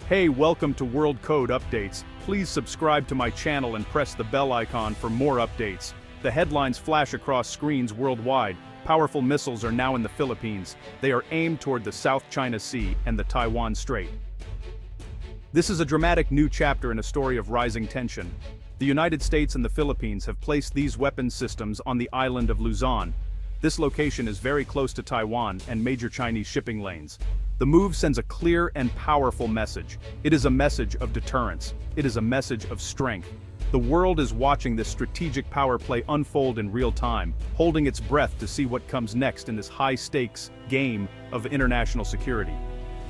Hey, welcome to World Code Updates. Please subscribe to my channel and press the bell icon for more updates. The headlines flash across screens worldwide. Powerful missiles are now in the Philippines. They are aimed toward the South China Sea and the Taiwan Strait. This is a dramatic new chapter in a story of rising tension. The United States and the Philippines have placed these weapons systems on the island of Luzon. This location is very close to Taiwan and major Chinese shipping lanes. The move sends a clear and powerful message. It is a message of deterrence. It is a message of strength. The world is watching this strategic power play unfold in real time, holding its breath to see what comes next in this high-stakes game of international security.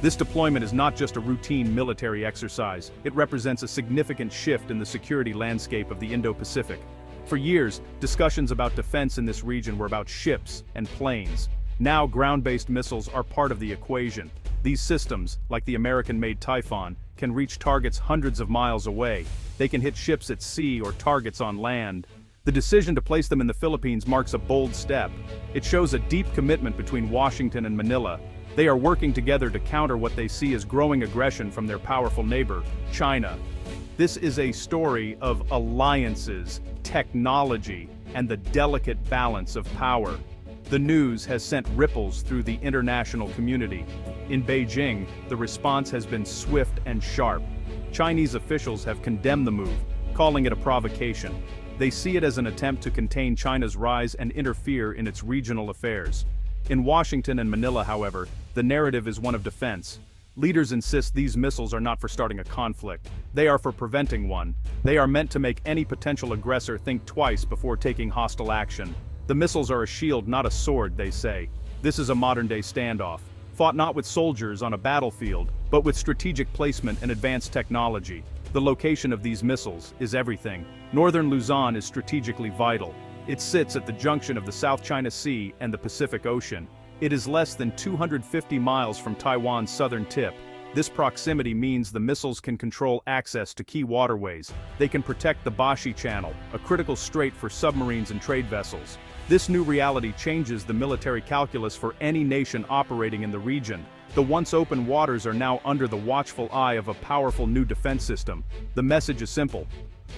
This deployment is not just a routine military exercise. It represents a significant shift in the security landscape of the Indo-Pacific. For years, discussions about defense in this region were about ships and planes. Now ground-based missiles are part of the equation. These systems, like the American-made Typhoon, can reach targets hundreds of miles away. They can hit ships at sea or targets on land. The decision to place them in the Philippines marks a bold step. It shows a deep commitment between Washington and Manila. They are working together to counter what they see as growing aggression from their powerful neighbor, China. This is a story of alliances, technology, and the delicate balance of power. The news has sent ripples through the international community. In Beijing, the response has been swift and sharp. Chinese officials have condemned the move, calling it a provocation. They see it as an attempt to contain China's rise and interfere in its regional affairs. In Washington and Manila, however, the narrative is one of defense. Leaders insist these missiles are not for starting a conflict. They are for preventing one. They are meant to make any potential aggressor think twice before taking hostile action. The missiles are a shield, not a sword, they say. This is a modern-day standoff, fought not with soldiers on a battlefield, but with strategic placement and advanced technology. The location of these missiles is everything. Northern Luzon is strategically vital. It sits at the junction of the South China Sea and the Pacific Ocean. It is less than 250 miles from Taiwan's southern tip. This proximity means the missiles can control access to key waterways. They can protect the Bashi Channel, a critical strait for submarines and trade vessels. This new reality changes the military calculus for any nation operating in the region. The once open waters are now under the watchful eye of a powerful new defense system. The message is simple.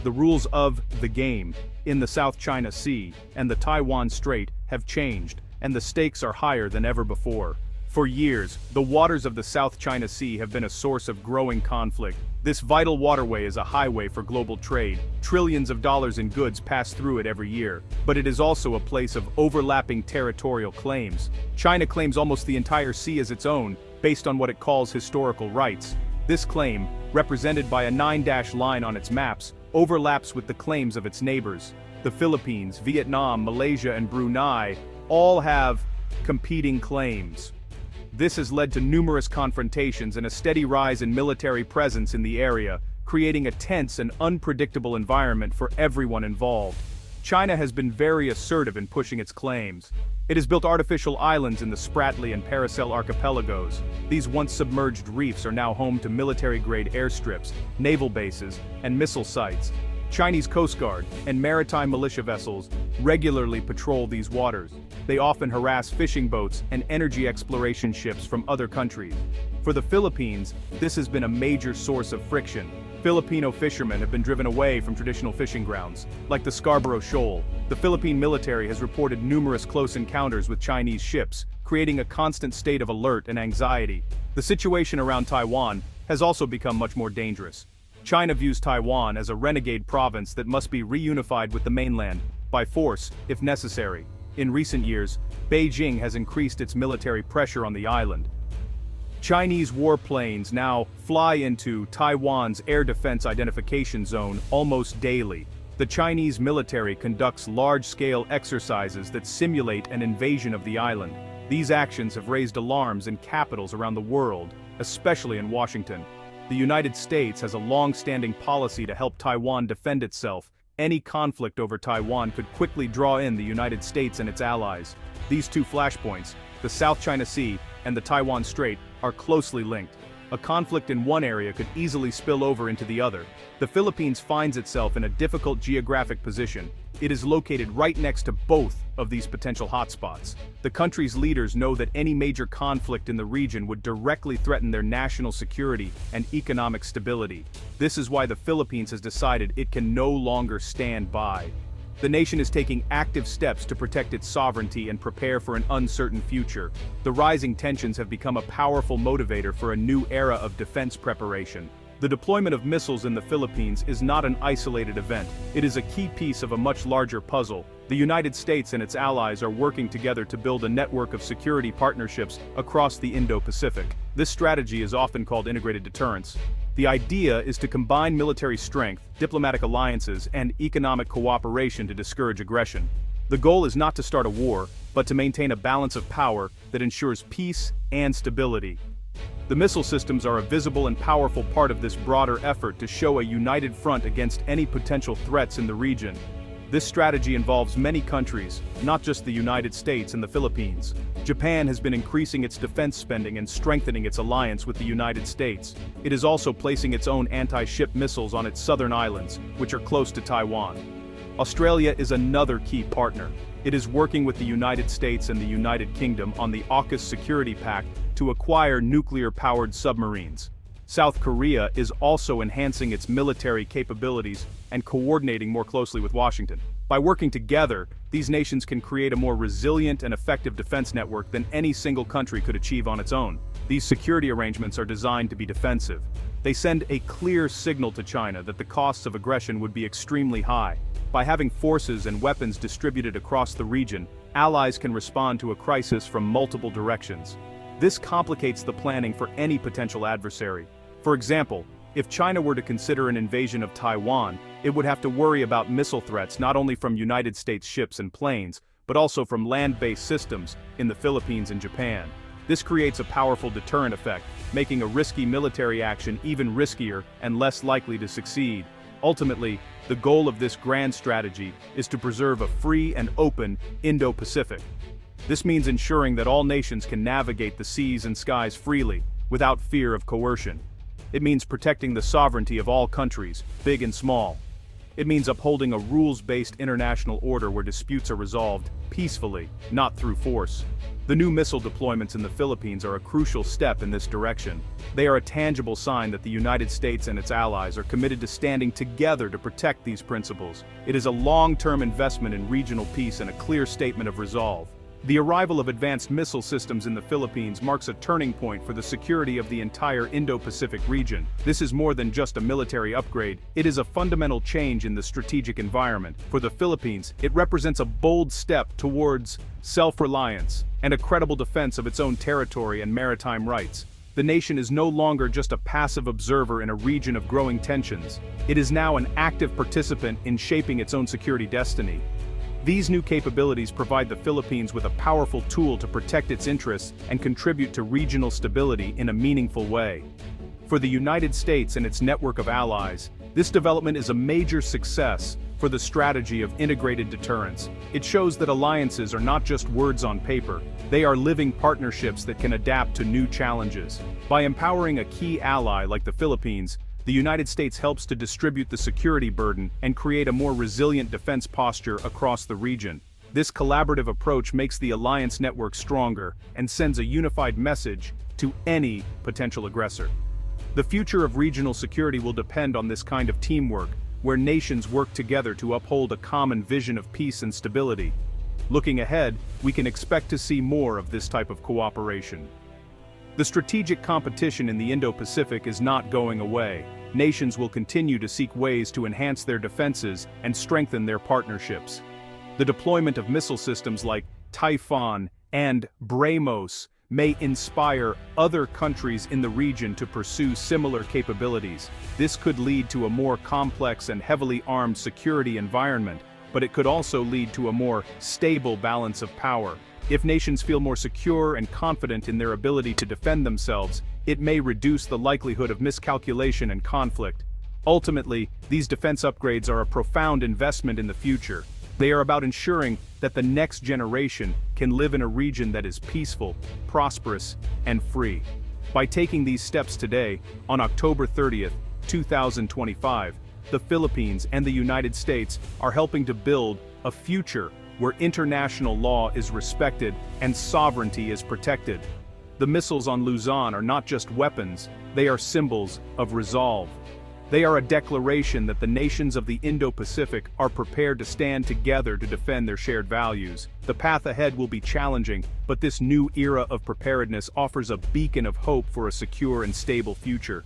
The rules of the game in the South China Sea and the Taiwan Strait have changed, and the stakes are higher than ever before. For years, the waters of the South China Sea have been a source of growing conflict. This vital waterway is a highway for global trade. Trillions of dollars in goods pass through it every year. But it is also a place of overlapping territorial claims. China claims almost the entire sea as its own, based on what it calls historical rights. This claim, represented by a 9-dash line on its maps, overlaps with the claims of its neighbors. The Philippines, Vietnam, Malaysia, and Brunei all have competing claims. This has led to numerous confrontations and a steady rise in military presence in the area, creating a tense and unpredictable environment for everyone involved. China has been very assertive in pushing its claims. It has built artificial islands in the Spratly and Paracel archipelagos. These once submerged reefs are now home to military-grade airstrips, naval bases, and missile sites. Chinese Coast Guard and maritime militia vessels regularly patrol these waters. They often harass fishing boats and energy exploration ships from other countries. For the Philippines, this has been a major source of friction. Filipino fishermen have been driven away from traditional fishing grounds, like the Scarborough Shoal. The Philippine military has reported numerous close encounters with Chinese ships, creating a constant state of alert and anxiety. The situation around Taiwan has also become much more dangerous. China views Taiwan as a renegade province that must be reunified with the mainland, by force, if necessary. In recent years, Beijing has increased its military pressure on the island. Chinese warplanes now fly into Taiwan's air defense identification zone almost daily. The Chinese military conducts large-scale exercises that simulate an invasion of the island. These actions have raised alarms in capitals around the world, especially in Washington. The United States has a long-standing policy to help Taiwan defend itself. Any conflict over Taiwan could quickly draw in the United States and its allies. These two flashpoints, the South China Sea and the Taiwan Strait, are closely linked. A conflict in one area could easily spill over into the other. The Philippines finds itself in a difficult geographic position. It is located right next to both of these potential hotspots. The country's leaders know that any major conflict in the region would directly threaten their national security and economic stability. This is why the Philippines has decided it can no longer stand by. The nation is taking active steps to protect its sovereignty and prepare for an uncertain future. The rising tensions have become a powerful motivator for a new era of defense preparation. The deployment of missiles in the Philippines is not an isolated event. It is a key piece of a much larger puzzle. The United States and its allies are working together to build a network of security partnerships across the Indo-Pacific. This strategy is often called integrated deterrence. The idea is to combine military strength, diplomatic alliances, and economic cooperation to discourage aggression. The goal is not to start a war, but to maintain a balance of power that ensures peace and stability. The missile systems are a visible and powerful part of this broader effort to show a united front against any potential threats in the region. This strategy involves many countries, not just the United States and the Philippines. Japan has been increasing its defense spending and strengthening its alliance with the United States. It is also placing its own anti-ship missiles on its southern islands, which are close to Taiwan. Australia is another key partner. It is working with the United States and the United Kingdom on the AUKUS Security Pact to acquire nuclear-powered submarines. South Korea is also enhancing its military capabilities and coordinating more closely with Washington. By working together, these nations can create a more resilient and effective defense network than any single country could achieve on its own. These security arrangements are designed to be defensive. They send a clear signal to China that the costs of aggression would be extremely high. By having forces and weapons distributed across the region, allies can respond to a crisis from multiple directions. This complicates the planning for any potential adversary. For example, if China were to consider an invasion of Taiwan, it would have to worry about missile threats not only from United States ships and planes, but also from land-based systems in the Philippines and Japan. This creates a powerful deterrent effect, making a risky military action even riskier and less likely to succeed. Ultimately, the goal of this grand strategy is to preserve a free and open Indo-Pacific. This means ensuring that all nations can navigate the seas and skies freely, without fear of coercion. It means protecting the sovereignty of all countries, big and small. It means upholding a rules-based international order where disputes are resolved peacefully, not through force. The new missile deployments in the Philippines are a crucial step in this direction. They are a tangible sign that the United States and its allies are committed to standing together to protect these principles. It is a long-term investment in regional peace and a clear statement of resolve. The arrival of advanced missile systems in the Philippines marks a turning point for the security of the entire Indo-Pacific region. This is more than just a military upgrade, it is a fundamental change in the strategic environment. For the Philippines, it represents a bold step towards self-reliance and a credible defense of its own territory and maritime rights. The nation is no longer just a passive observer in a region of growing tensions. It is now an active participant in shaping its own security destiny. These new capabilities provide the Philippines with a powerful tool to protect its interests and contribute to regional stability in a meaningful way. For the United States and its network of allies, this development is a major success for the strategy of integrated deterrence. It shows that alliances are not just words on paper, they are living partnerships that can adapt to new challenges. By empowering a key ally like the Philippines, the United States helps to distribute the security burden and create a more resilient defense posture across the region. This collaborative approach makes the alliance network stronger and sends a unified message to any potential aggressor. The future of regional security will depend on this kind of teamwork, where nations work together to uphold a common vision of peace and stability. Looking ahead, we can expect to see more of this type of cooperation. The strategic competition in the Indo-Pacific is not going away. Nations will continue to seek ways to enhance their defenses and strengthen their partnerships. The deployment of missile systems like Typhoon and BrahMos may inspire other countries in the region to pursue similar capabilities. This could lead to a more complex and heavily armed security environment, but it could also lead to a more stable balance of power. If nations feel more secure and confident in their ability to defend themselves, it may reduce the likelihood of miscalculation and conflict. Ultimately, these defense upgrades are a profound investment in the future. They are about ensuring that the next generation can live in a region that is peaceful, prosperous, and free. By taking these steps today, on October 30th, 2025, the Philippines and the United States are helping to build a future where international law is respected and sovereignty is protected. The missiles on Luzon are not just weapons, they are symbols of resolve. They are a declaration that the nations of the Indo-Pacific are prepared to stand together to defend their shared values. The path ahead will be challenging, but this new era of preparedness offers a beacon of hope for a secure and stable future.